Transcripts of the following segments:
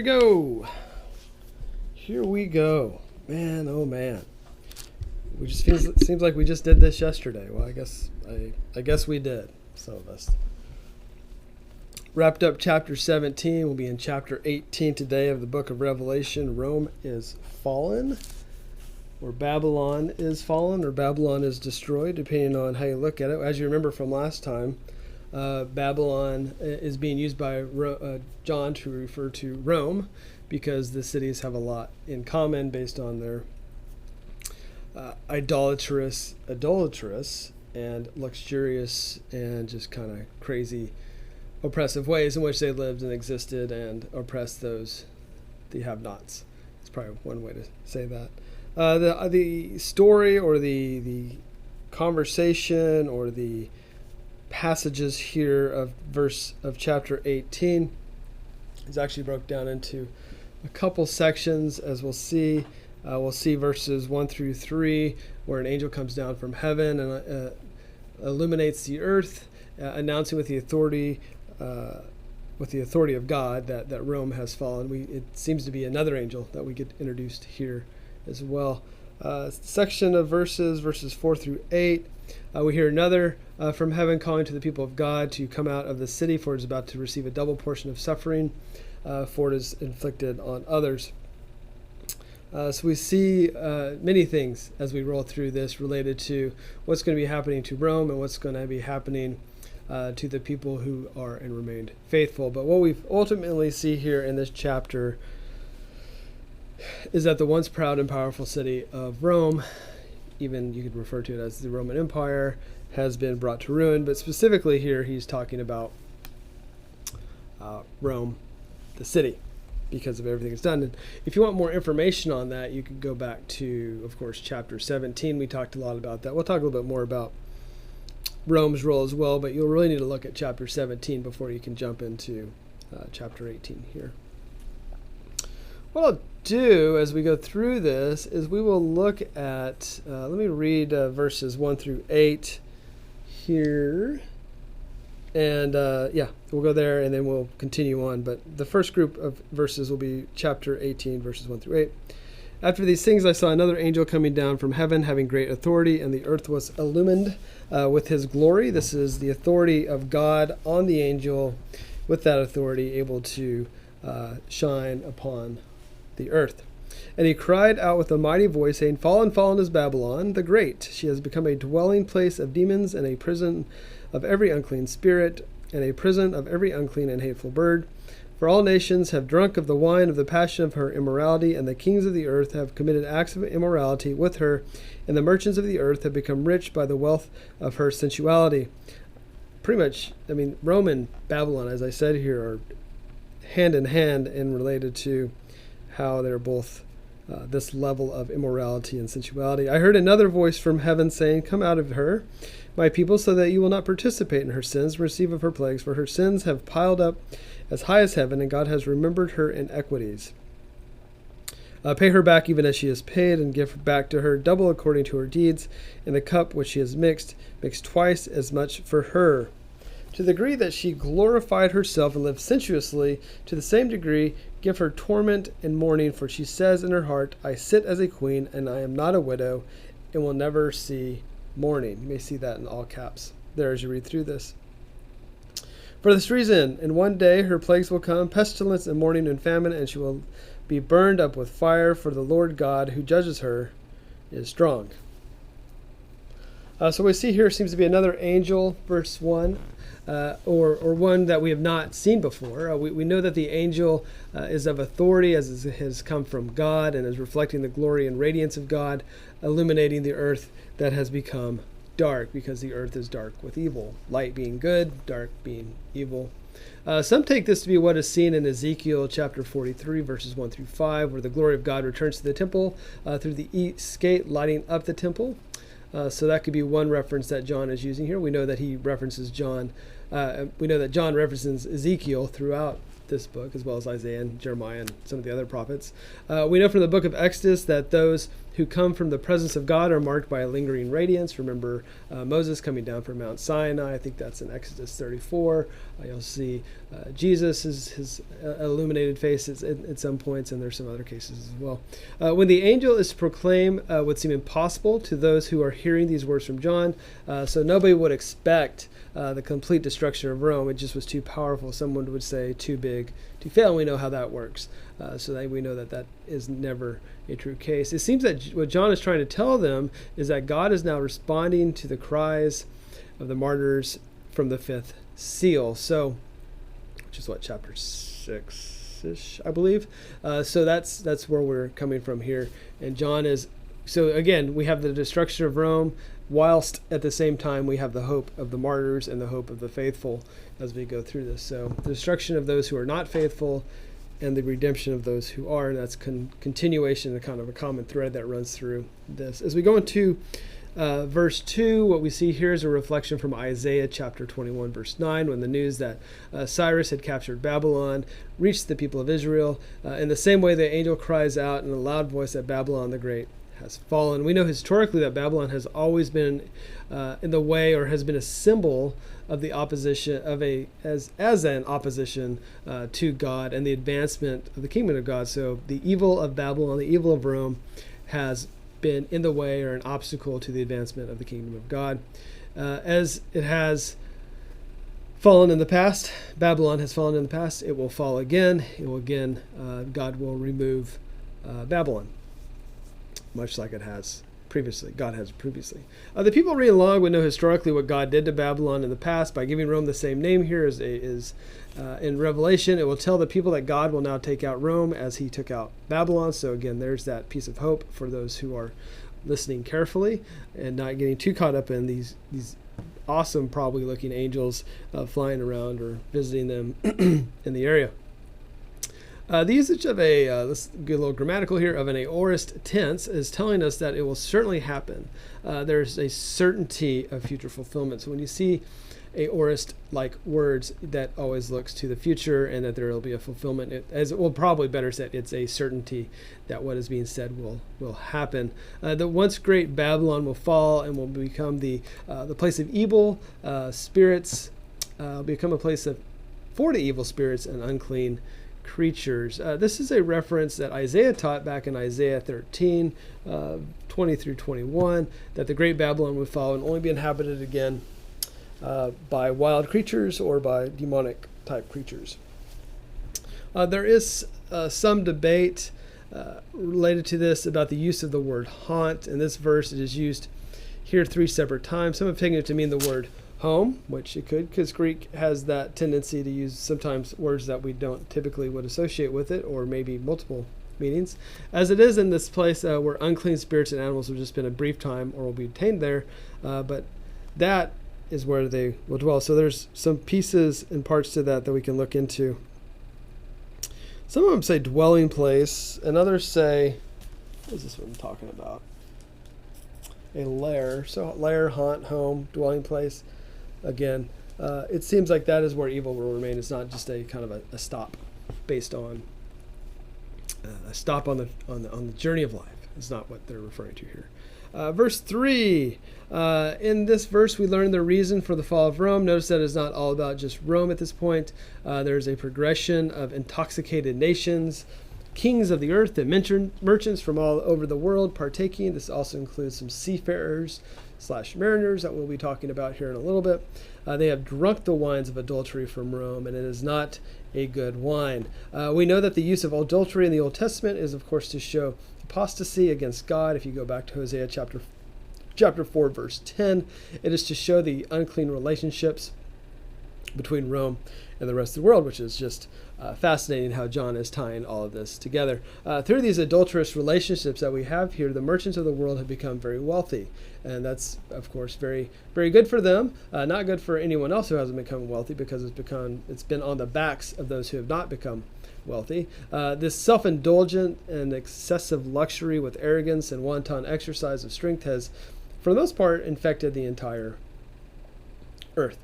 go. Here we go. Man, oh man. Seems like we just did this yesterday. Well, I guess we did. Some of us. Wrapped up chapter 17. We'll be in chapter 18 today of the book of Revelation. Rome is fallen, or Babylon is fallen, or Babylon is destroyed, depending on how you look at it. As you remember from last time, Babylon is being used by John to refer to Rome because the cities have a lot in common based on their idolatrous, and luxurious and just kind of crazy, oppressive ways in which they lived and existed and oppressed those, the have-nots. That's probably one way to say that. The story or the conversation or the passages here of chapter 18 is actually broke down into a couple sections, as we'll see. We'll see verses 1 through 3, where an angel comes down from heaven and illuminates the earth, announcing with the authority of God that Rome has fallen. It seems to be another angel that we get introduced here as well. Section of verses 4 through 8. We hear another from heaven calling to the people of God to come out of the city, for it is about to receive a double portion of suffering, for it is inflicted on others. So we see many things as we roll through this related to what's going to be happening to Rome and what's going to be happening to the people who are and remained faithful. But what we ultimately see here in this chapter is that the once proud and powerful city of Rome, even you could refer to it as the Roman Empire, has been brought to ruin. But specifically here, he's talking about Rome, the city, because of everything it's done. And if you want more information on that, you can go back to, of course, chapter 17. We talked a lot about that. We'll talk a little bit more about Rome's role as well, but you'll really need to look at chapter 17 before you can jump into chapter 18 here. What I'll do as we go through this is we will look at, let me read verses 1 through 8 here. And we'll go there and then we'll continue on. But the first group of verses will be chapter 18, verses 1 through 8. After these things, I saw another angel coming down from heaven, having great authority, and the earth was illumined with his glory. This is the authority of God on the angel, with that authority able to shine upon the earth. And he cried out with a mighty voice, saying, Fallen, fallen is Babylon the great. She has become a dwelling place of demons and a prison of every unclean spirit, and a prison of every unclean and hateful bird. For all nations have drunk of the wine of the passion of her immorality, and the kings of the earth have committed acts of immorality with her, and the merchants of the earth have become rich by the wealth of her sensuality. Pretty much, Rome and Babylon, as I said here, are hand in hand and related to how they're both this level of immorality and sensuality. I heard another voice from heaven saying, Come out of her, my people, so that you will not participate in her sins and receive of her plagues, for her sins have piled up as high as heaven, and God has remembered her iniquities. Pay her back even as she has paid, and give back to her double according to her deeds. In the cup which she has mix twice as much for her. To the degree that she glorified herself and lived sensuously, to the same degree give her torment and mourning, for she says in her heart, I sit as a queen, and I am not a widow, and will never see mourning. You may see that in all caps there as you read through this. For this reason, in one day her plagues will come, pestilence and mourning and famine, and she will be burned up with fire, for the Lord God who judges her is strong. So we see here seems to be another angel, verse 1, or one that we have not seen before. We know that the angel is of authority, as it has come from God, and is reflecting the glory and radiance of God, illuminating the earth that has become dark, because the earth is dark with evil. Light being good, dark being evil. Some take this to be what is seen in Ezekiel chapter 43, verses 1 through 5, where the glory of God returns to the temple through the east gate, lighting up the temple. So that could be one reference that John is using here. We know that he references John. We know that John references Ezekiel throughout this book, as well as Isaiah and Jeremiah and some of the other prophets. We know from the book of Exodus that those who come from the presence of God are marked by a lingering radiance. Remember Moses coming down from Mount Sinai. I think that's in Exodus 34. You'll see Jesus, his illuminated face at some points, and there's some other cases as well. When the angel is to proclaim would seem impossible to those who are hearing these words from John. So nobody would expect the complete destruction of Rome. It just was too powerful. Someone would say too big to fail, and we know how that works. So that we know that is never a true case. It seems that what John is trying to tell them is that God is now responding to the cries of the martyrs from the fifth seal. So, which is what, chapter 6-ish, I believe. So that's where we're coming from here. And John is, so again, we have the destruction of Rome, whilst at the same time we have the hope of the martyrs and the hope of the faithful as we go through this. So the destruction of those who are not faithful and the redemption of those who are, and that's continuation, a kind of a common thread that runs through this. As we go into verse 2, what we see here is a reflection from Isaiah chapter 21, verse 9, when the news that Cyrus had captured Babylon reached the people of Israel. In the same way, the angel cries out in a loud voice that Babylon the Great has fallen. We know historically that Babylon has always been in the way, or has been a symbol of the opposition as an opposition to God and the advancement of the kingdom of God. So the evil of Babylon, the evil of Rome, has been in the way or an obstacle to the advancement of the kingdom of God. As it has fallen in the past, Babylon has fallen in the past, it will fall again. It will again, God will remove Babylon, much like it has previously. God has previously. The people reading along would know historically what God did to Babylon in the past by giving Rome the same name here is in Revelation. It will tell the people that God will now take out Rome as he took out Babylon. So again, there's that piece of hope for those who are listening carefully and not getting too caught up in these awesome, probably looking angels flying around or visiting them in the area. The usage of let's get a little grammatical here, of an aorist tense is telling us that it will certainly happen. There's a certainty of future fulfillment. So when you see aorist-like words, that always looks to the future and that there will be a fulfillment. Probably better said, it's a certainty that what is being said will happen. The once great Babylon will fall and will become the place of evil spirits, become a place for the evil spirits and unclean creatures. This is a reference that Isaiah taught back in Isaiah 13, 20 through 21, that the great Babylon would fall and only be inhabited again by wild creatures or by demonic type creatures. There is some debate related to this about the use of the word haunt. In this verse, it is used here 3 separate times. Some have taken it to mean the word home, which it could, because Greek has that tendency to use sometimes words that we don't typically would associate with it, or maybe multiple meanings. As it is in this place where unclean spirits and animals have just spend a brief time or will be detained there, but that is where they will dwell. So there's some pieces and parts to that we can look into. Some of them say dwelling place, and others say, what is this one I'm talking about? A lair. So lair, haunt, home, dwelling place. Again, it seems like that is where evil will remain. It's not just a kind of a stop based on a stop on the journey of life. It's not what they're referring to here. Verse 3. In this verse, we learn the reason for the fall of Rome. Notice that it's not all about just Rome at this point. There's a progression of intoxicated nations, kings of the earth, and merchants from all over the world partaking. This also includes some seafarers / mariners that we'll be talking about here in a little bit. They have drunk the wines of adultery from Rome, and it is not a good wine. We know that the use of adultery in the Old Testament is, of course, to show apostasy against God. If you go back to Hosea chapter 4, verse 10, it is to show the unclean relationships between Rome and the rest of the world, which is just fascinating how John is tying all of this together. Through these adulterous relationships that we have here, the merchants of the world have become very wealthy. And that's, of course, very, very good for them. Not good for anyone else who hasn't become wealthy, because it's been on the backs of those who have not become wealthy. This self-indulgent and excessive luxury with arrogance and wanton exercise of strength has, for the most part, infected the entire earth.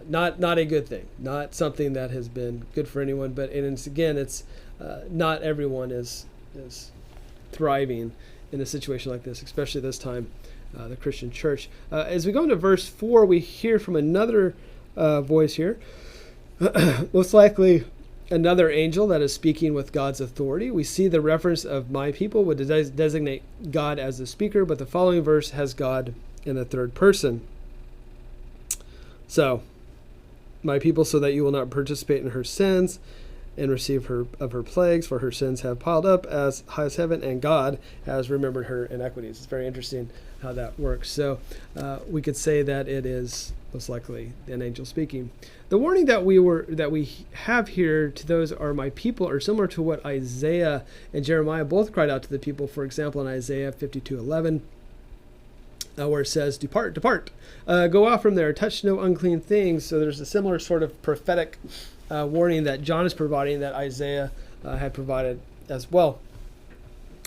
Not a good thing, not something that has been good for anyone. But it's not everyone is thriving in a situation like this, especially this time, the Christian church. As we go into verse 4, we hear from another voice here, most likely another angel that is speaking with God's authority. We see the reference of my people would designate God as the speaker, but the following verse has God in the third person. So, my people, so that you will not participate in her sins and receive her plagues, for her sins have piled up as high as heaven, and God has remembered her iniquities. It's very interesting how that works. So we could say that it is most likely an angel speaking. The warning that we have here to those are my people are similar to what Isaiah and Jeremiah both cried out to the people. For example, in Isaiah 52:11. Where it says, depart, depart, go out from there, touch no unclean things. So there's a similar sort of prophetic warning that John is providing that Isaiah had provided as well.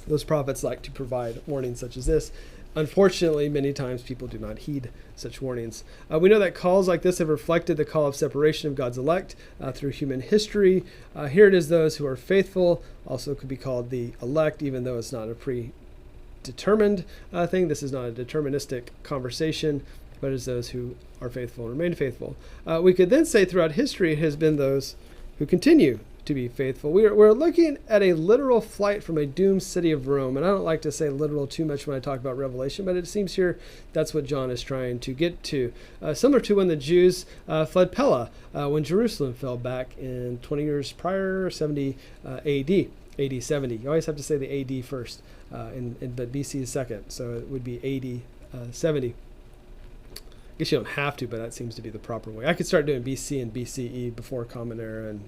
Those prophets like to provide warnings such as this. Unfortunately, many times people do not heed such warnings. We know that calls like this have reflected the call of separation of God's elect through human history. Here it is those who are faithful, also could be called the elect, even though it's not a predetermined thing. This is not a deterministic conversation, but it's those who are faithful and remain faithful. We could then say throughout history it has been those who continue to be faithful. We're looking at a literal flight from a doomed city of Rome, and I don't like to say literal too much when I talk about Revelation, but it seems here that's what John is trying to get to. Similar to when the Jews fled Pella, when Jerusalem fell back in 20 years prior, 70 AD. AD 70. You always have to say the AD first, but BC is second, so it would be AD 70. I guess you don't have to, but that seems to be the proper way. I could start doing BC and BCE before Common Era and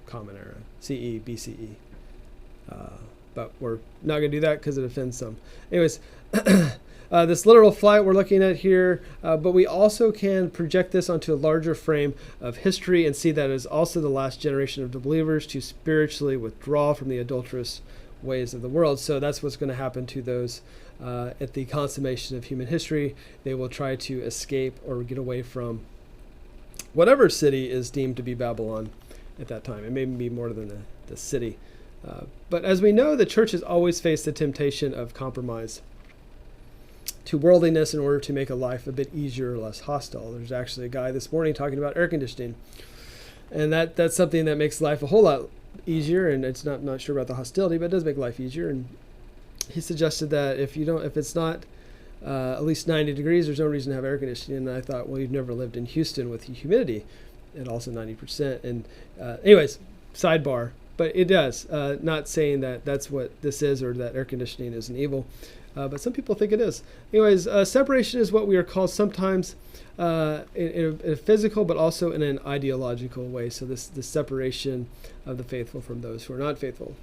Common Era, CE, BCE. But we're not going to do that because it offends some. Anyways, this literal flight we're looking at here, but we also can project this onto a larger frame of history and see that it is also the last generation of the believers to spiritually withdraw from the adulterous ways of the world. So that's what's going to happen to those at the consummation of human history. They will try to escape or get away from whatever city is deemed to be Babylon at that time. It may be more than the city. But as we know, the church has always faced the temptation of compromise to worldliness in order to make a life a bit easier or less hostile. There's actually a guy this morning talking about air conditioning, and that's something that makes life a whole lot easier. And it's not sure about the hostility, but it does make life easier. And he suggested that if it's not at least 90 degrees, there's no reason to have air conditioning. And I thought, well, you've never lived in Houston with humidity at also 90%. And anyways, sidebar. But it does. Not saying that that's what this is or that air conditioning is an evil. But some people think it is. Anyways, separation is what we are called sometimes in a physical, but also in an ideological way. So this separation of the faithful from those who are not faithful.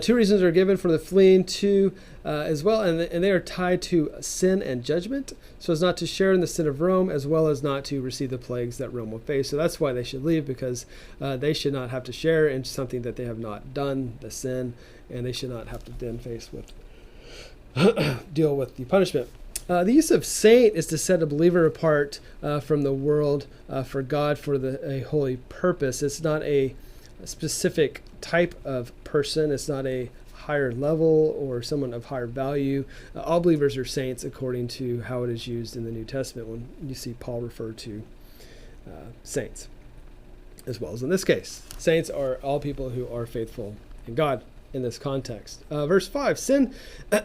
Two reasons are given for the fleeing to as well, and they are tied to sin and judgment, so as not to share in the sin of Rome, as well as not to receive the plagues that Rome will face. So that's why they should leave, because they should not have to share in something that they have not done, the sin, and they should not have to then face with deal with the punishment. The use of saint is to set a believer apart from the world for God for a holy purpose. It's not a specific type of person. It's not a higher level or someone of higher value. All believers are saints according to how it is used in the New Testament when you see Paul refer to saints, as well as in this case. Saints are all people who are faithful in God in this context. Verse 5, sin,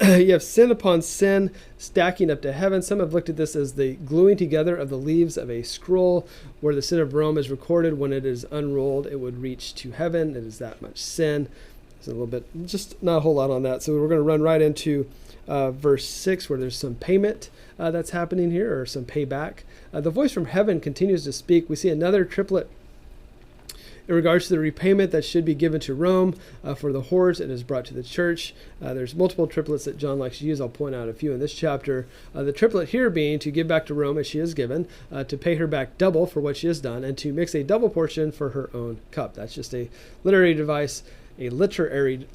you have sin upon sin stacking up to heaven. Some have looked at this as the gluing together of the leaves of a scroll, where the sin of Rome is recorded. When it is unrolled, it would reach to heaven. It is that much sin. There's a little bit, just not a whole lot on that. So we're going to run right into verse 6, where there's some payment that's happening here, or some payback. The voice from heaven continues to speak. We see another triplet in regards to the repayment that should be given to Rome for the horrors it has brought to the church. There's multiple triplets that John likes to use. I'll point out a few in this chapter. The triplet here being to give back to Rome as she is given, to pay her back double for what she has done, and to mix a double portion for her own cup. That's just a literary device, a literary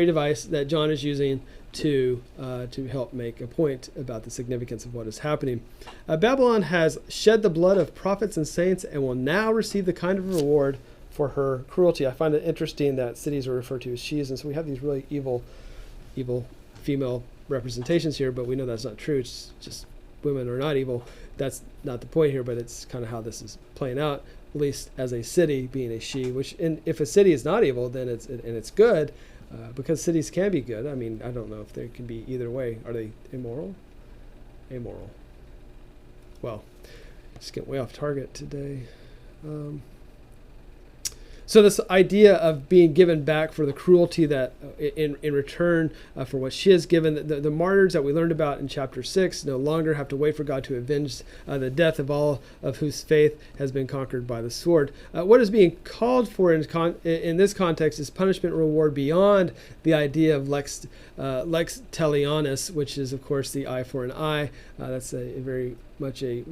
device that John is using to help make a point about the significance of what is happening. Babylon has shed the blood of prophets and saints and will now receive the kind of reward for her cruelty. I find it interesting that cities are referred to as she's, and so we have these really evil female representations here, but we know that's not true. It's just women are not evil. That's not the point here, but it's kind of how this is playing out, at least as a city being a she, which, and if a city is not evil, then it's good, because cities can be good. I mean, I don't know if they can be either way. Are they immoral? Amoral. Well, just getting way off target today. So this idea of being given back for the cruelty that in return for what she has given, the martyrs that we learned about in chapter 6 no longer have to wait for God to avenge the death of all of whose faith has been conquered by the sword. What is being called for in this context is punishment reward beyond the idea of lex talionis, which is of course the eye for an eye. That's a very much a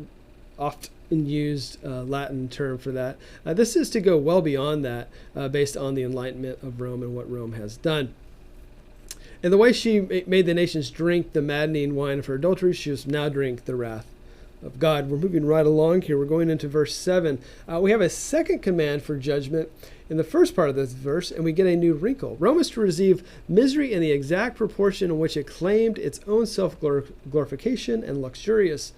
oft used Latin term for that. This is to go well beyond that, based on the enlightenment of Rome and what Rome has done. And the way she made the nations drink the maddening wine of her adultery, she must now drink the wrath of God. We're moving right along here. We're going into verse 7. We have a second command for judgment in the first part of this verse, and we get a new wrinkle. Rome is to receive misery in the exact proportion in which it claimed its own self-glorification and luxurious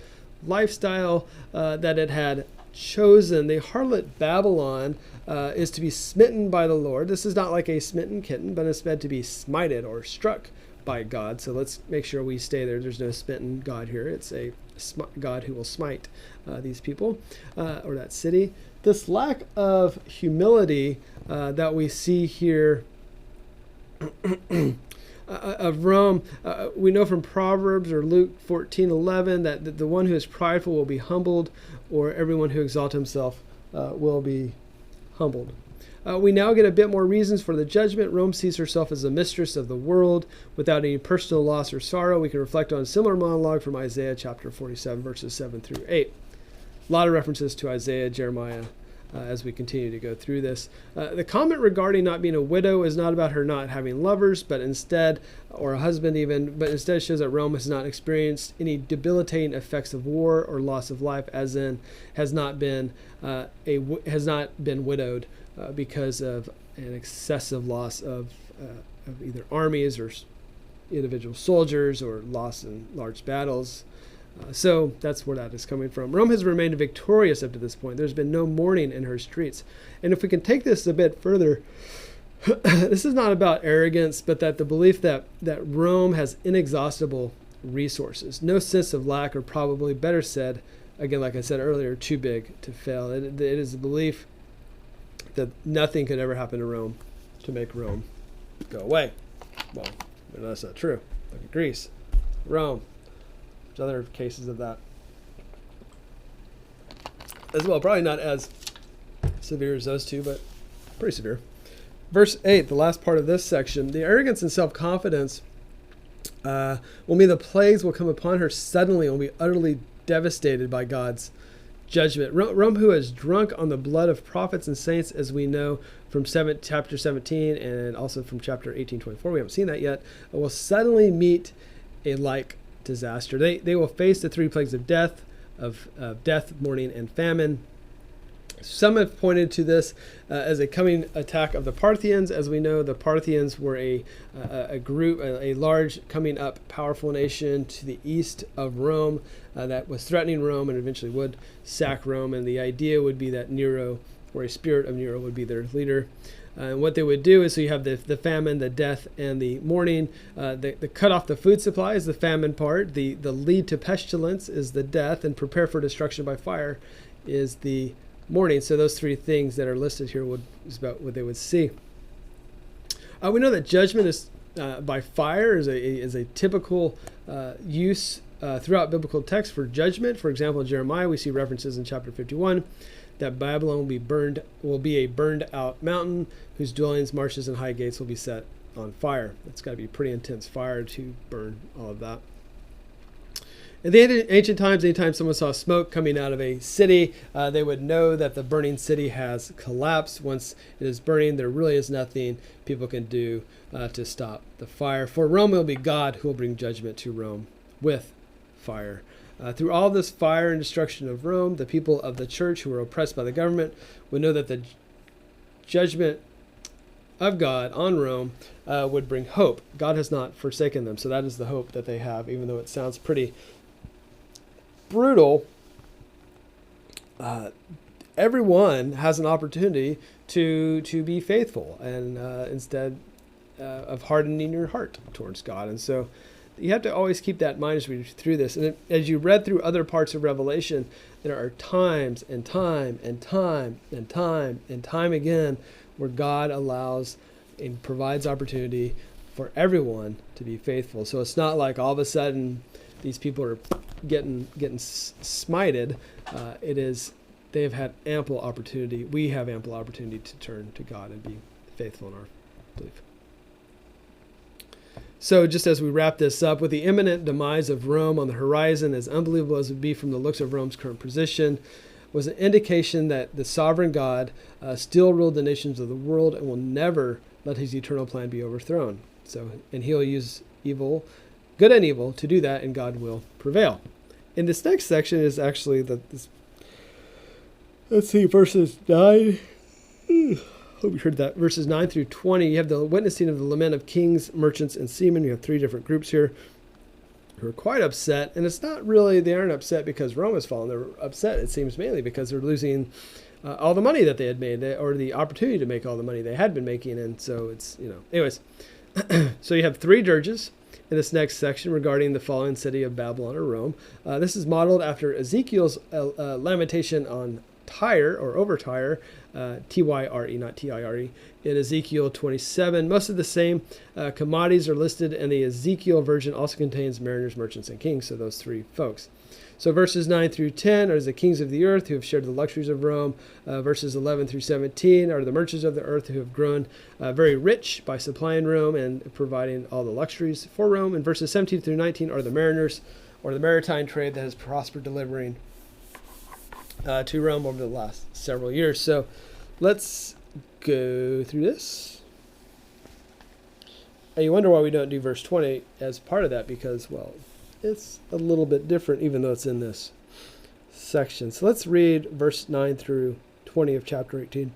lifestyle that it had chosen. The harlot Babylon is to be smitten by the Lord. This is not like a smitten kitten, but it's meant to be smited or struck by God. So let's make sure we stay there. There's no smitten God here. It's a God who will smite these people or that city. This lack of humility that we see here of Rome, we know from Proverbs or Luke 14:11 that the one who is prideful will be humbled, or everyone who exalts himself will be humbled. We now get a bit more reasons for the judgment. Rome sees herself as the mistress of the world without any personal loss or sorrow. We can reflect on a similar monologue from Isaiah chapter 47, verses 7 through 8. A lot of references to Isaiah, Jeremiah, as we continue to go through this. The comment regarding not being a widow is not about her not having lovers, but instead, or a husband even, but instead shows that Rome has not experienced any debilitating effects of war or loss of life, as in has not been widowed because of an excessive loss of either armies or individual soldiers, or loss in large battles. So that's where that is coming from. Rome has remained victorious up to this point. There's been no mourning in her streets. And if we can take this a bit further, this is not about arrogance, but that the belief that Rome has inexhaustible resources, no sense of lack, or probably better said, again, like I said earlier, too big to fail. It is the belief that nothing could ever happen to Rome to make Rome go away. Well, that's not true. Look at Greece, Rome. Other cases of that as well, probably not as severe as those two, but pretty severe. Verse 8, the last part of this section: the arrogance and self-confidence will mean the plagues will come upon her suddenly and will be utterly devastated by God's judgment. Rome, who has drunk on the blood of prophets and saints, as we know from chapter 17 and also from chapter 18:24, we haven't seen that yet, will suddenly meet a like disaster. They will face the three plagues of death, mourning, and famine. Some have pointed to this as a coming attack of the Parthians. As we know, the Parthians were a group, a large coming up powerful nation to the east of Rome that was threatening Rome and eventually would sack Rome. And the idea would be that Nero, or a spirit of Nero, would be their leader. And what they would do is, so you have the famine, the death, and the mourning. The cut off the food supply is the famine part. The lead to pestilence is the death, and prepare for destruction by fire is the mourning. So those three things that are listed here is about what they would see. We know that judgment is by fire is a typical use throughout biblical text for judgment. For example, in Jeremiah, we see references in chapter 51 that Babylon will be a burned out mountain whose dwellings, marshes, and high gates will be set on fire. It's got to be pretty intense fire to burn all of that. In the ancient times, anytime someone saw smoke coming out of a city, they would know that the burning city has collapsed. Once it is burning, there really is nothing people can do to stop the fire. For Rome, it will be God who will bring judgment to Rome with fire. Through all this fire and destruction of Rome, the people of the church who were oppressed by the government would know that the judgment of God on Rome would bring hope. God has not forsaken them. So that is the hope that they have, even though it sounds pretty brutal. Everyone has an opportunity to be faithful, and instead of hardening your heart towards God. And so you have to always keep that in mind as we read through this. And as you read through other parts of Revelation, there are times and time and time and time and time again where God allows and provides opportunity for everyone to be faithful. So it's not like all of a sudden these people are getting smited. It is, they have had ample opportunity. We have ample opportunity to turn to God and be faithful in our belief. So just as we wrap this up, with the imminent demise of Rome on the horizon, as unbelievable as it would be from the looks of Rome's current position, was an indication that the sovereign God still ruled the nations of the world and will never let his eternal plan be overthrown. So, and he'll use evil, good and evil, to do that, and God will prevail. In this next section is actually let's see, verses 9. Hope you heard that. Verses 9 through 20, you have the witnessing of the lament of kings, merchants, and seamen. You have three different groups here who are quite upset. And it's not really, they aren't upset because Rome has fallen. They're upset, it seems, mainly because they're losing all the money that they had made, or the opportunity to make all the money they had been making. And so it's, anyways. So you have three dirges in this next section regarding the fallen city of Babylon or Rome. This is modeled after Ezekiel's lamentation on Tyre, or over Tyre, Tyre, not Tire, in Ezekiel 27. Most of the same commodities are listed, and the Ezekiel version also contains mariners, merchants, and kings, so those three folks. So verses 9 through 10 are the kings of the earth who have shared the luxuries of Rome. Verses 11 through 17 are the merchants of the earth who have grown very rich by supplying Rome and providing all the luxuries for Rome. And verses 17 through 19 are the mariners, or the maritime trade that has prospered, delivering to Rome over the last several years. So let's go through this. And you wonder why we don't do verse 20 as part of that, because, well, it's a little bit different even though it's in this section. So let's read verse 9 through 20 of chapter 18.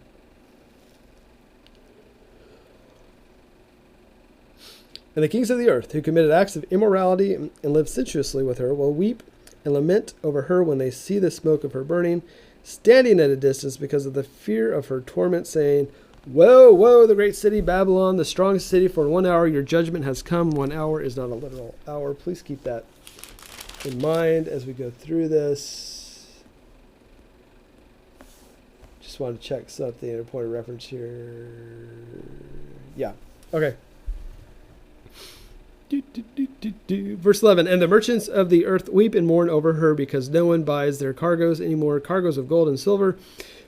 And the kings of the earth who committed acts of immorality and lived sensuously with her will weep and lament over her when they see the smoke of her burning, standing at a distance because of the fear of her torment, saying, Woe, woe, the great city Babylon, the strong city, for in 1 hour your judgment has come. 1 hour is not a literal hour. Please keep that in mind as we go through this. Just want to check something, a point of reference here. Yeah, okay. Verse 11, and the merchants of the earth weep and mourn over her because no one buys their cargoes anymore, cargoes of gold and silver,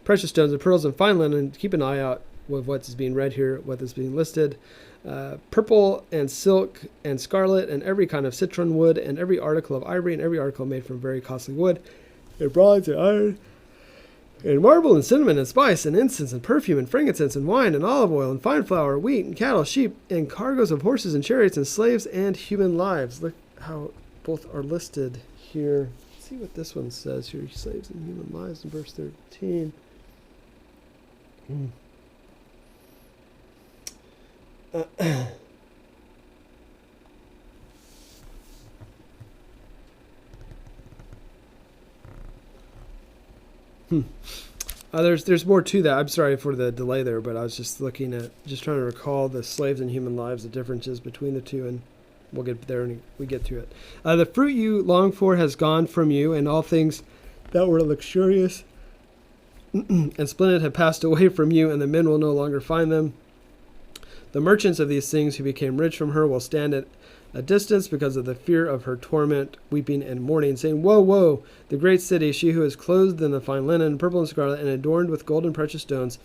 precious stones and pearls and fine linen. Keep an eye out with what is being read here, what is being listed. Purple and silk and scarlet and every kind of citron wood and every article of ivory and every article made from very costly wood, and bronze and iron and marble and cinnamon and spice and incense and perfume and frankincense and wine and olive oil and fine flour, wheat and cattle, sheep and cargoes of horses and chariots and slaves and human lives. Look how both are listed here. Let's see what this one says here. Slaves and human lives in verse 13. There's more to that. I'm sorry for the delay there, but I was just trying to recall the slaves and human lives, the differences between the two, and we'll get there when we get to it. The fruit you long for has gone from you, and all things that were luxurious and splendid have passed away from you, and the men will no longer find them. The merchants of these things who became rich from her will stand at a distance because of the fear of her torment, weeping and mourning, saying, Woe, woe, the great city, she who is clothed in the fine linen, purple and scarlet, and adorned with gold and precious stones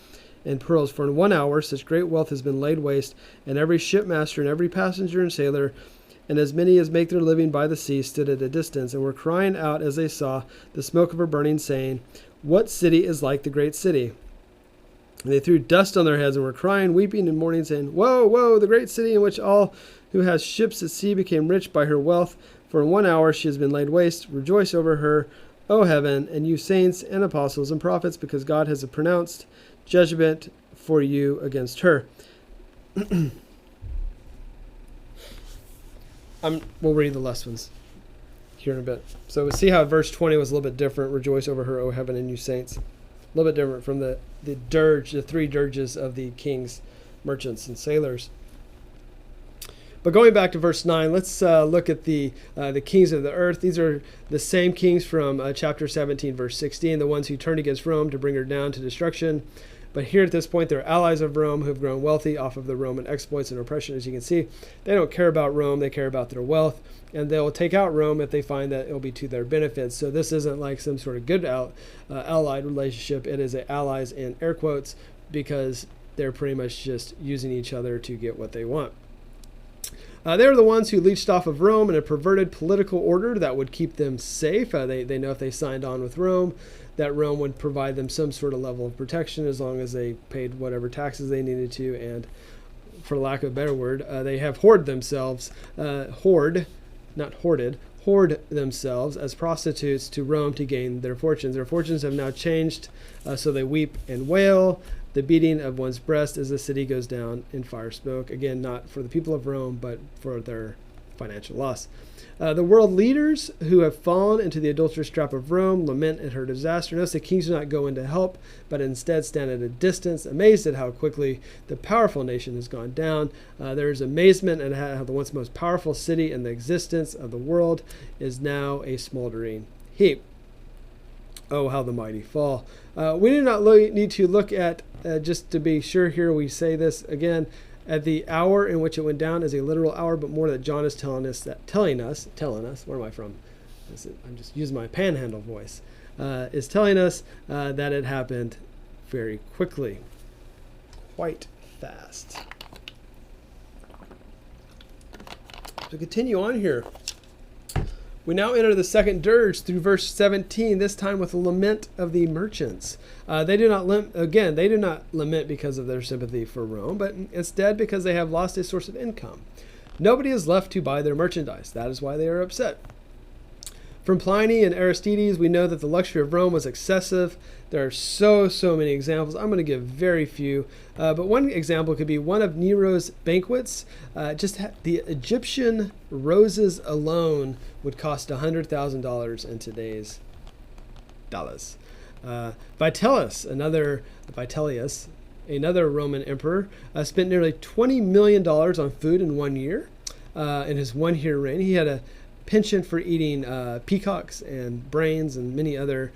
and pearls. For in 1 hour such great wealth has been laid waste, and every shipmaster and every passenger and sailor, and as many as make their living by the sea, stood at a distance, and were crying out as they saw the smoke of her burning, saying, What city is like the great city? And they threw dust on their heads and were crying, weeping and mourning, saying, Woe, woe, the great city in which all who has ships at sea became rich by her wealth. For in 1 hour she has been laid waste. Rejoice over her, O heaven, and you saints and apostles and prophets, because God has pronounced judgment for you against her. We'll read the last ones here in a bit. So we see how verse 20 was a little bit different. Rejoice over her, O heaven, and you saints. A little bit different from the dirge, the three dirges of the kings, merchants, and sailors. But going back to verse 9, let's look at the kings of the earth. These are the same kings from chapter 17, verse 16, the ones who turned against Rome to bring her down to destruction. But here at this point, they're allies of Rome who have grown wealthy off of the Roman exploits and oppression. As you can see, they don't care about Rome. They care about their wealth. And they'll take out Rome if they find that it'll be to their benefit. So this isn't like some sort of good allied relationship. It is allies in air quotes because they're pretty much just using each other to get what they want. They're the ones who leached off of Rome in a perverted political order that would keep them safe. They know if they signed on with Rome, that Rome would provide them some sort of level of protection as long as they paid whatever taxes they needed to. And for lack of a better word, they have hoard themselves as prostitutes to Rome to gain their fortunes. Their fortunes have now changed, so they weep and wail. The beating of one's breast as the city goes down in fire smoke. Again, not for the people of Rome, but for their financial loss. The world leaders who have fallen into the adulterous trap of Rome lament at her disaster. Notice the kings do not go in to help, but instead stand at a distance, amazed at how quickly the powerful nation has gone down. There is amazement at how the once most powerful city in the existence of the world is now a smoldering heap. Oh, how the mighty fall. We do not need to look at, just to be sure here we say this again, at the hour in which it went down as a literal hour, but more that John is telling us, where am I from? I'm just using my panhandle voice, is telling us that it happened very quickly, quite fast. So continue on here. We now enter the second dirge through verse 17, this time with the lament of the merchants. They do not lament because of their sympathy for Rome, but instead because they have lost a source of income. Nobody is left to buy their merchandise. That is why they are upset. From Pliny and Aristides, we know that the luxury of Rome was excessive. There are so many examples. I'm going to give very few. But one example could be one of Nero's banquets. The Egyptian roses alone would cost $100,000 in today's dollars. Vitellius, another Roman emperor, spent nearly $20 million on food in 1 year. In his 1 year reign, he had a penchant for eating peacocks and brains and many other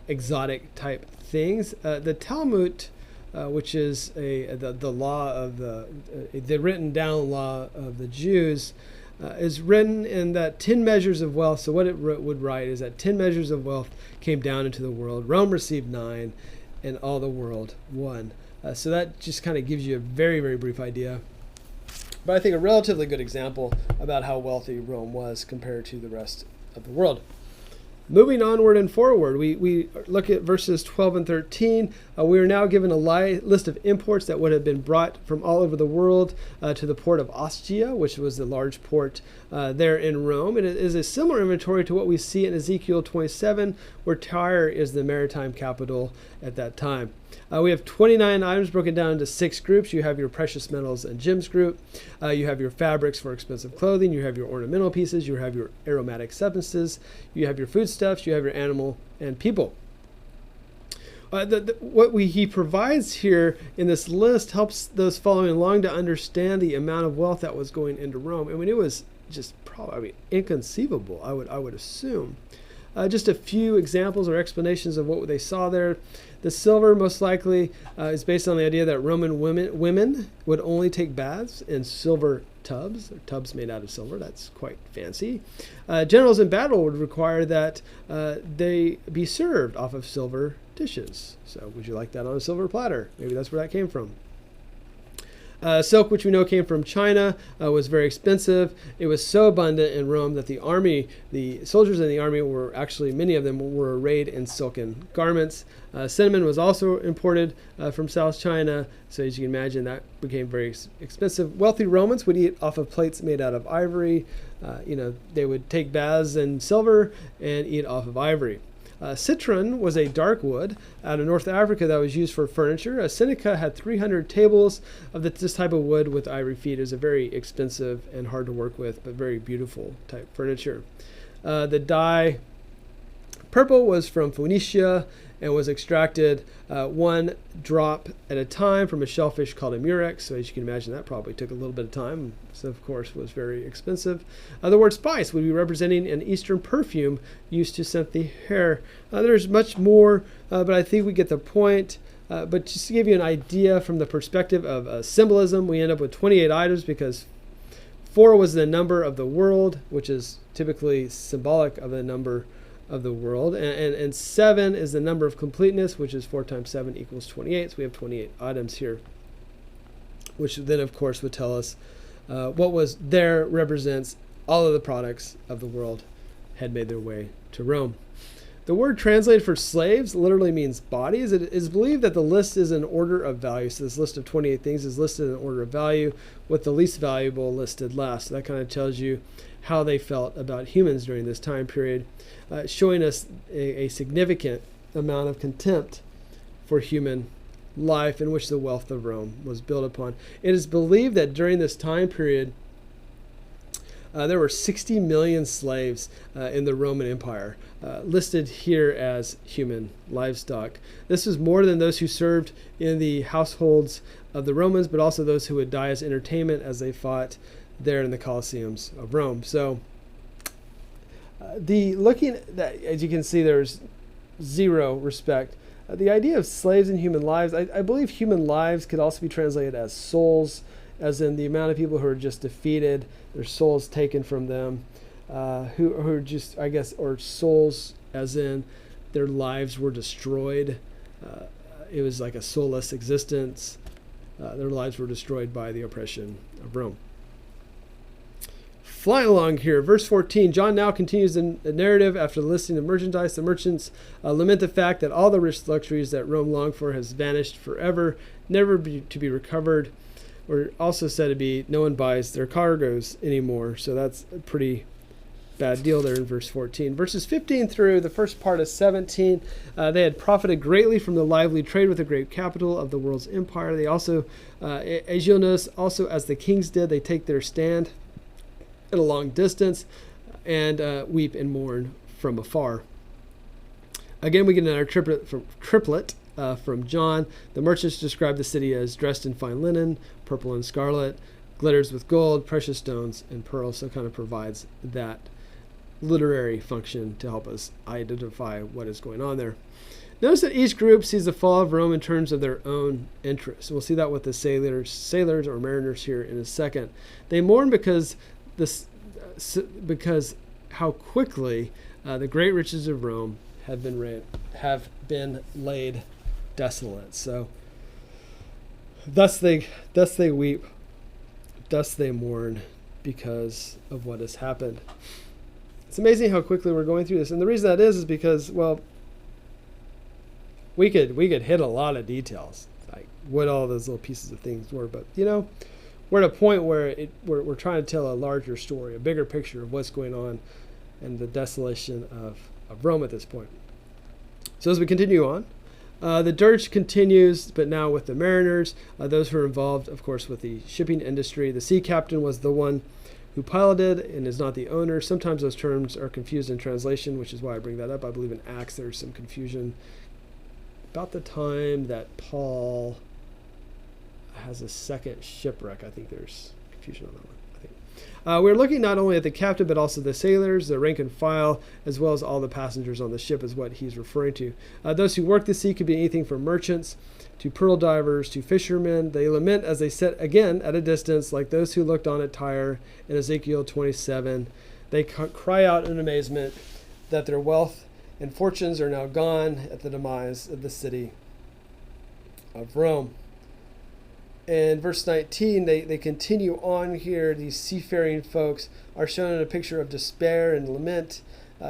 exotic type things. The Talmud, which is the law of the written down law of the Jews, is written in that 10 measures of wealth. So what it would write is that 10 measures of wealth came down into the world. Rome received 9, and all the world 1. So that just kind of gives you a very, very brief idea. But I think a relatively good example about how wealthy Rome was compared to the rest of the world. Moving onward and forward, we look at verses 12 and 13. We are now given a list of imports that would have been brought from all over the world to the port of Ostia, which was the large port there in Rome. And it is a similar inventory to what we see in Ezekiel 27, where Tyre is the maritime capital at that time. We have 29 items broken down into 6 groups. You have your precious metals and gems group. You have your fabrics for expensive clothing. You have your ornamental pieces. You have your aromatic substances. You have your foodstuffs. You have your animal and people. He provides here in this list helps those following along to understand the amount of wealth that was going into Rome. I mean, it was just probably inconceivable, I would assume. Just a few examples or explanations of what they saw there. The silver most likely is based on the idea that Roman women would only take baths in silver tubs, or tubs made out of silver. That's quite fancy. Generals in battle would require that they be served off of silver dishes. So would you like that on a silver platter? Maybe that's where that came from. Silk, which we know came from China, was very expensive. It was so abundant in Rome that the soldiers in the army many of them were arrayed in silken garments. Cinnamon was also imported from South China, so as you can imagine, that became very expensive. Wealthy Romans would eat off of plates made out of ivory. They would take baths in silver and eat off of ivory. Citron was a dark wood out of North Africa that was used for furniture. Seneca had 300 tables of this type of wood with ivory feet. It was a very expensive and hard to work with, but very beautiful type furniture. The dye purple was from Phoenicia and was extracted 1 drop at a time from a shellfish called a murex. So as you can imagine, that probably took a little bit of time. So of course was very expensive. The word spice would be representing an Eastern perfume used to scent the hair. There's much more, but I think we get the point. But just to give you an idea from the perspective of symbolism, we end up with 28 items because 4 was the number of the world, which is typically symbolic of the number of the world, and 7 is the number of completeness, which is 4 times 7 equals 28. So we have 28 items here, which then of course would tell us what was there represents all of the products of the world had made their way to Rome. The word translated for slaves literally means bodies. It is believed that the list is in order of value. So this list of 28 things is listed in order of value, with the least valuable listed last. So that kind of tells you how they felt about humans during this time period, showing us a significant amount of contempt for human life in which the wealth of Rome was built upon. It is believed that during this time period, there were 60 million slaves in the Roman Empire, listed here as human livestock. This was more than those who served in the households of the Romans, but also those who would die as entertainment as they fought there in the Colosseums of Rome. So looking at that, as you can see, there's zero respect. The idea of slaves and human lives, I believe human lives could also be translated as souls, as in the amount of people who are just defeated, their souls taken from them, who are just, I guess, or souls as in their lives were destroyed. It was like a soulless existence. Their lives were destroyed by the oppression of Rome. Flying along here, verse 14, John now continues the narrative after the listing of merchandise. The merchants lament the fact that all the rich luxuries that Rome longed for has vanished forever, never to be recovered, or also said to be no one buys their cargoes anymore. So that's a pretty bad deal there in verse 14. Verses 15 through the first part of 17, they had profited greatly from the lively trade with the great capital of the world's empire. They also, as you'll notice, also as the kings did, they take their stand at a long distance and weep and mourn from afar. Again, we get another triplet from John. The merchants describe the city as dressed in fine linen, purple and scarlet, glitters with gold, precious stones, and pearls. So it kind of provides that literary function to help us identify what is going on there. Notice that each group sees the fall of Rome in terms of their own interests. We'll see that with the sailors or mariners here in a second. They mourn because how quickly the great riches of Rome have been laid desolate. So thus they weep, thus they mourn because of what has happened. It's amazing how quickly we're going through this, and the reason that is because, well, we could hit a lot of details, like what all those little pieces of things were, but we're at a point where we're trying to tell a larger story, a bigger picture of what's going on and the desolation of Rome at this point. So as we continue on, the dirge continues, but now with the mariners, those who are involved, of course, with the shipping industry. The sea captain was the one who piloted and is not the owner. Sometimes those terms are confused in translation, which is why I bring that up. I believe in Acts there's some confusion about the time that Paul has a second shipwreck. I think there's confusion on that one. We're looking not only at the captain, but also the sailors, the rank and file, as well as all the passengers on the ship is what he's referring to. Those who work the sea could be anything from merchants to pearl divers to fishermen. They lament as they sit again at a distance, like those who looked on at Tyre in Ezekiel 27. They cry out in amazement that their wealth and fortunes are now gone at the demise of the city of Rome. In verse 19, they continue on here. These seafaring folks are shown in a picture of despair and lament,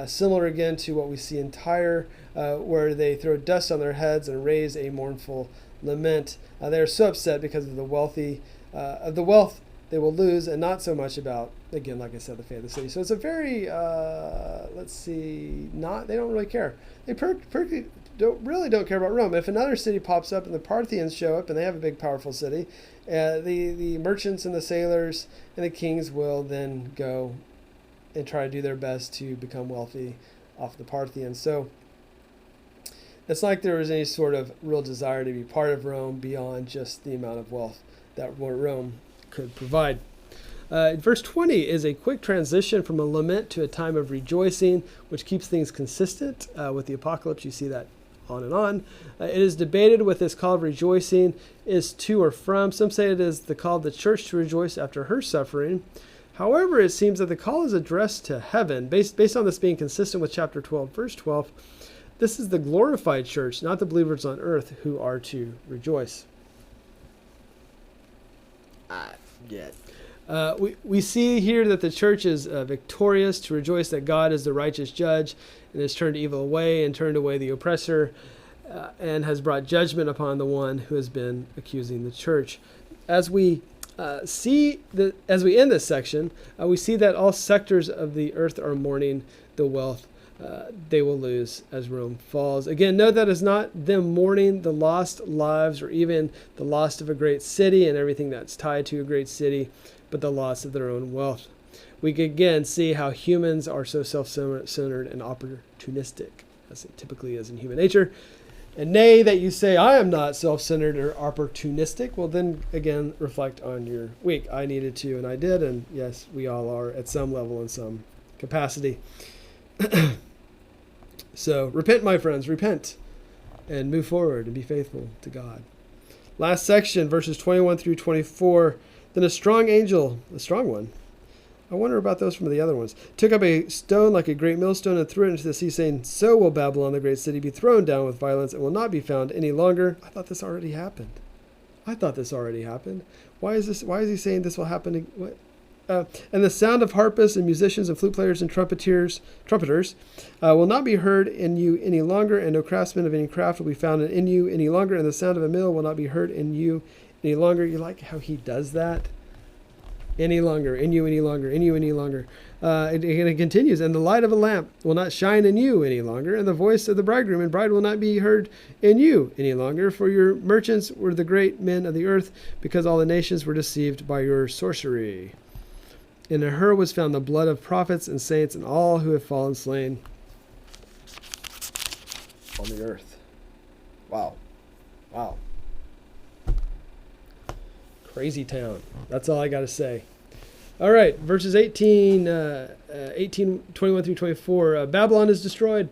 similar again to what we see in Tyre, where they throw dust on their heads and raise a mournful lament. They are so upset because of the wealth they will lose, and not so much about, again, like I said, the fate of the city. So it's a very, they don't really care. They don't care about Rome. If another city pops up and the Parthians show up and they have a big, powerful city, the merchants and the sailors and the kings will then go and try to do their best to become wealthy off the Parthians. So it's like there was any sort of real desire to be part of Rome beyond just the amount of wealth that Rome could provide. Verse 20 is a quick transition from a lament to a time of rejoicing, which keeps things consistent with the apocalypse. You see that on and on. It is debated with this call of rejoicing is to or from. Some say it is the call of the church to rejoice after her suffering. However, it seems that the call is addressed to heaven. Based on this being consistent with chapter 12, verse 12, this is the glorified church, not the believers on earth, who are to rejoice. We see here that the church is victorious, to rejoice that God is the righteous judge and has turned evil away and turned away the oppressor and has brought judgment upon the one who has been accusing the church. As we as we end this section, we see that all sectors of the earth are mourning the wealth they will lose as Rome falls. Again, note that it's not them mourning the lost lives or even the loss of a great city and everything that's tied to a great city, but the loss of their own wealth. We can again see how humans are so self-centered and opportunistic, as it typically is in human nature. And nay, that you say, I am not self-centered or opportunistic, well then again, reflect on your week. I needed to, and I did, and yes, we all are at some level in some capacity. So repent, my friends, repent and move forward and be faithful to God. Last section, verses 21 through 24. Then a strong angel, a strong one, I wonder about those from the other ones, took up a stone like a great millstone and threw it into the sea, saying, so will Babylon, the great city, be thrown down with violence and will not be found any longer. I thought this already happened. Why is he saying this will happen? What? And the sound of harpists and musicians and flute players and trumpeters will not be heard in you any longer, and no craftsman of any craft will be found in you any longer, and the sound of a mill will not be heard in you any longer. You like how he does that? Any longer, in you any longer, in you any longer. And it continues, and the light of a lamp will not shine in you any longer, and the voice of the bridegroom and bride will not be heard in you any longer, for your merchants were the great men of the earth, because all the nations were deceived by your sorcery. And in her was found the blood of prophets and saints and all who have fallen slain on the earth. Wow. Crazy town. That's all I got to say. All right, verses 21 through 24. Babylon is destroyed.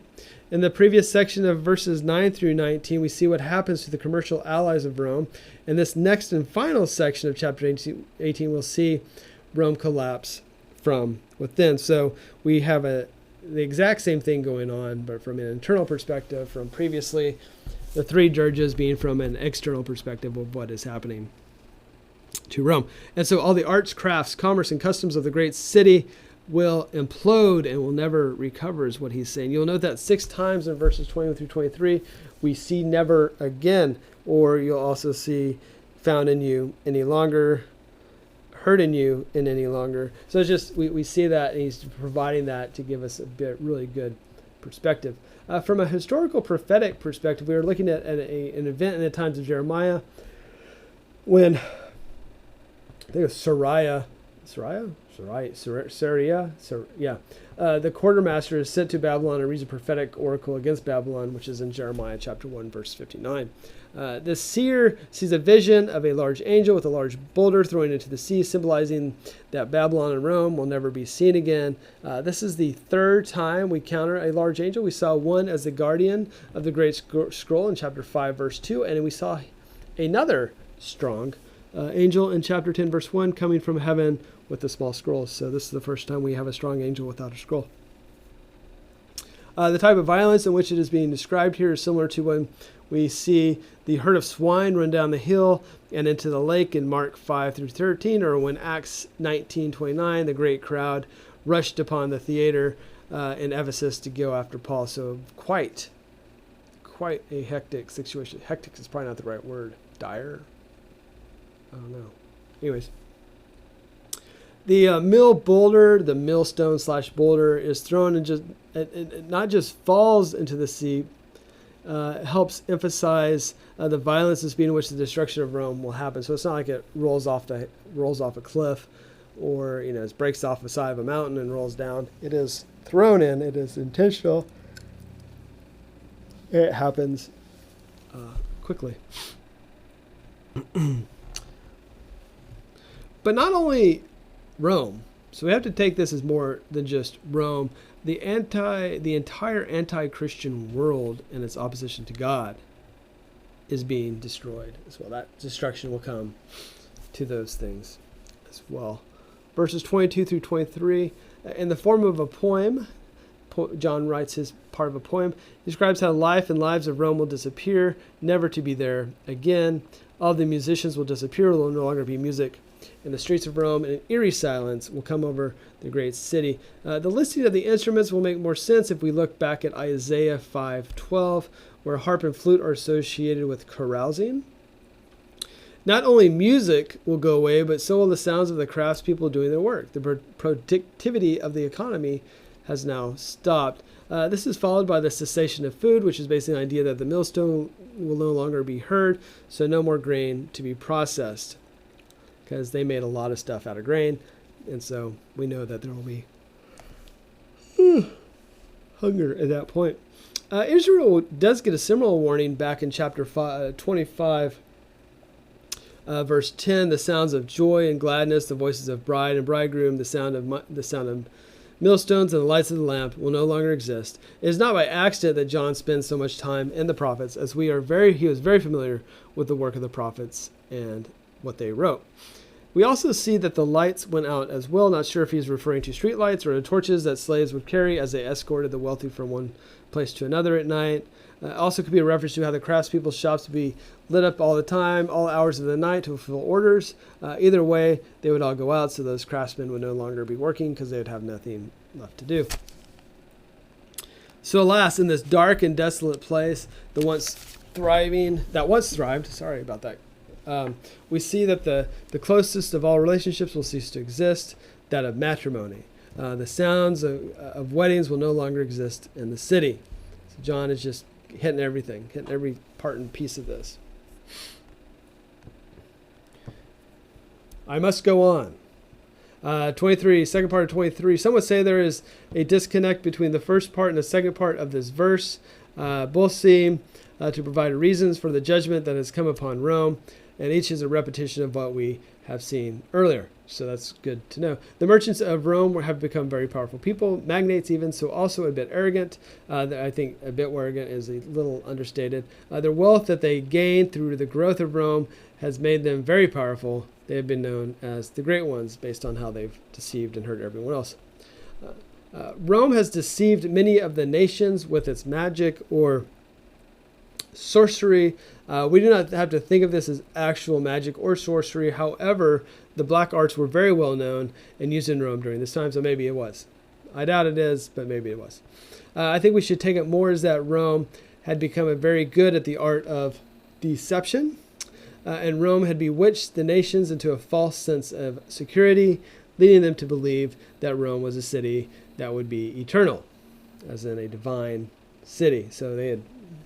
In the previous section of verses 9 through 19, we see what happens to the commercial allies of Rome. In this next and final section of chapter 18, we'll see Rome collapse from within. So we have the exact same thing going on, but from an internal perspective, from previously, the three judges being from an external perspective of what is happening to Rome. And so all the arts, crafts, commerce, and customs of the great city will implode and will never recover, is what he's saying. You'll note that 6 times in verses 21 through 23, we see never again, or you'll also see found in you any longer, heard in you in any longer. So it's just, we see that, and he's providing that to give us a really good perspective. From a historical prophetic perspective, we were looking at an event in the times of Jeremiah when, I think it was Sariah, the quartermaster is sent to Babylon and reads a prophetic oracle against Babylon, which is in Jeremiah chapter 1, verse 59. The seer sees a vision of a large angel with a large boulder thrown into the sea, symbolizing that Babylon and Rome will never be seen again. This is the 3rd time we encounter a large angel. We saw one as the guardian of the great scroll in chapter 5, verse 2, and we saw another strong angel in chapter 10, verse 1, coming from heaven with a small scroll. So this is the first time we have a strong angel without a scroll. The type of violence in which it is being described here is similar to when we see the herd of swine run down the hill and into the lake in Mark 5 through 13, or when Acts 19:29, the great crowd rushed upon the theater in Ephesus to go after Paul. So quite a hectic situation. Hectic is probably not the right word. Dire? I don't know. Anyways. The mill boulder, the millstone / boulder, is thrown and just it not just falls into the sea, helps emphasize the violence and speed in which the destruction of Rome will happen. So it's not like it rolls off a cliff, or it breaks off the side of a mountain and rolls down. It is thrown in. It is intentional. It happens quickly. But not only Rome. So we have to take this as more than just Rome. The entire anti-Christian world and its opposition to God is being destroyed as well. That destruction will come to those things as well. Verses 22 through 23, in the form of a poem, John writes his part of a poem, describes how life and lives of Rome will disappear, never to be there again. All the musicians will disappear, there will no longer be music in the streets of Rome, and an eerie silence will come over the great city. The listing of the instruments will make more sense if we look back at Isaiah 5:12, where harp and flute are associated with carousing. Not only music will go away, but so will the sounds of the craftspeople doing their work. The productivity of the economy has now stopped. This is followed by the cessation of food, which is basically an idea that the millstone will no longer be heard, so no more grain to be processed, because they made a lot of stuff out of grain, and so we know that there will be hunger at that point. Israel does get a similar warning back in chapter 25, verse 10. The sounds of joy and gladness, the voices of bride and bridegroom, the sound of millstones and the lights of the lamp will no longer exist. It is not by accident that John spends so much time in the prophets, as he was very familiar with the work of the prophets and what they wrote. We also see that the lights went out as well. Not sure if he's referring to street lights or the torches that slaves would carry as they escorted the wealthy from one place to another at night. Also could be a reference to how the craftspeople's shops would be lit up all the time, all hours of the night to fulfill orders. Either way, they would all go out, so those craftsmen would no longer be working because they would have nothing left to do. So alas, in this dark and desolate place, that once thrived, sorry about that, we see that the closest of all relationships will cease to exist, that of matrimony. The sounds of weddings will no longer exist in the city. So John is just hitting everything, hitting every part and piece of this. I must go on. 23, second part of 23. Some would say there is a disconnect between the first part and the second part of this verse. Both seem to provide reasons for the judgment that has come upon Rome, and each is a repetition of what we have seen earlier. So that's good to know. The merchants of Rome have become very powerful people, magnates even, so also a bit arrogant. I think a bit arrogant is a little understated. Their wealth that they gained through the growth of Rome has made them very powerful. They have been known as the great ones based on how they've deceived and hurt everyone else. Rome has deceived many of the nations with its magic or sorcery. We do not have to think of this as actual magic or sorcery. However, the black arts were very well known and used in Rome during this time, so maybe it was. I doubt it is, but maybe it was. I think we should take it more as that Rome had become very good at the art of deception, and Rome had bewitched the nations into a false sense of security, leading them to believe that Rome was a city that would be eternal, as in a divine city. So they had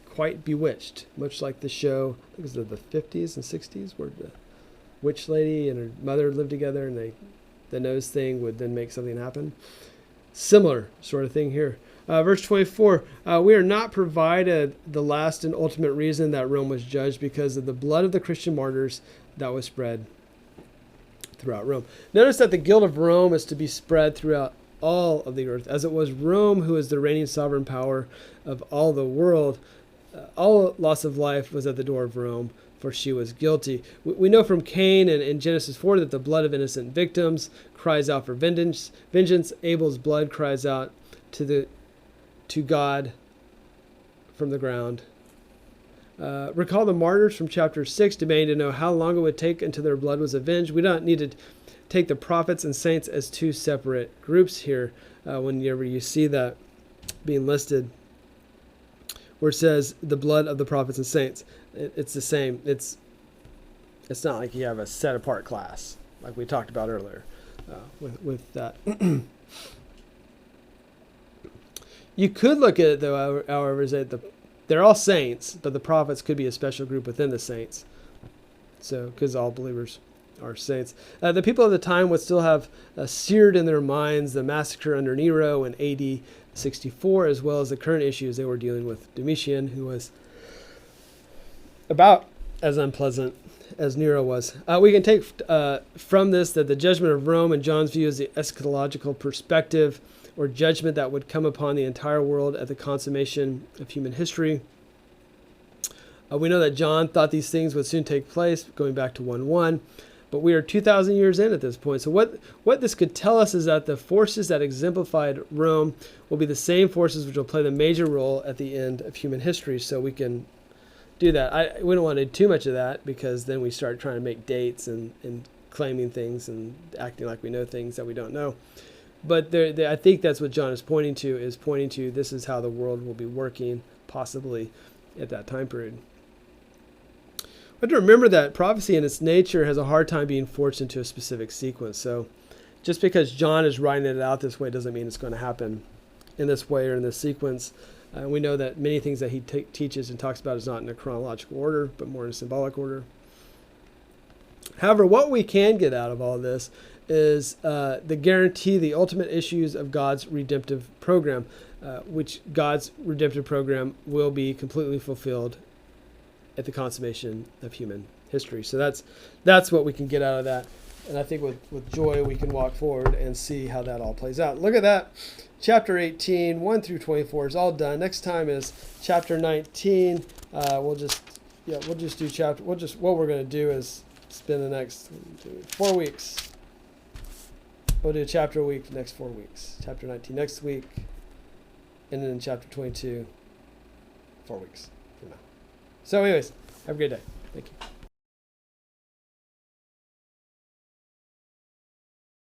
quite bewitched, much like the show, I think it was the 50s and 60s, where the witch lady and her mother lived together, and the nose thing would then make something happen. Similar sort of thing here. Verse 24, we are not provided the last and ultimate reason that Rome was judged because of the blood of the Christian martyrs that was spread throughout Rome. Notice that the guilt of Rome is to be spread throughout all of the earth, as it was Rome who is the reigning sovereign power of all the world. All loss of life was at the door of Rome, for she was guilty. We know from Cain and in Genesis 4 that the blood of innocent victims cries out for vengeance. Abel's blood cries out to God from the ground. Recall the martyrs from chapter 6 demanding to know how long it would take until their blood was avenged. We don't need to take the prophets and saints as two separate groups here whenever you see that being listed, where it says the blood of the prophets and saints. It's the same. It's not like you have a set apart class like we talked about earlier. with that. You could look at it, though, however, is that they're all saints, but the prophets could be a special group within the saints. So, because all believers are saints. The people of the time would still have seared in their minds the massacre under Nero in AD 64, as well as the current issues they were dealing with Domitian, who was about as unpleasant as Nero was. We can take from this that the judgment of Rome, in John's view, is the eschatological perspective or judgment that would come upon the entire world at the consummation of human history. We know that John thought these things would soon take place, going back to 1:1, but we are 2,000 years in at this point. So what this could tell us is that the forces that exemplified Rome will be the same forces which will play the major role at the end of human history. So we can do that. We don't want to do too much of that, because then we start trying to make dates and claiming things and acting like we know things that we don't know. But I think that's what John is pointing to, this is how the world will be working, possibly, at that time period. We have to remember that prophecy in its nature has a hard time being forced into a specific sequence. So just because John is writing it out this way doesn't mean it's going to happen in this way or in this sequence. We know that many things that he teaches and talks about is not in a chronological order, but more in a symbolic order. However, what we can get out of all this is the guarantee, the ultimate issues of God's redemptive program, which God's redemptive program will be completely fulfilled at the consummation of human history. So that's what we can get out of that. And I think with joy we can walk forward and see how that all plays out. Look at that. Chapter 18, 1 through 24 is all done. Next time is chapter 19. What we're going to do is spend the next 4 weeks. We'll do a chapter a week the next 4 weeks. Chapter 19 next week, and then chapter 22, 4 weeks from now. So anyways, have a great day. Thank you.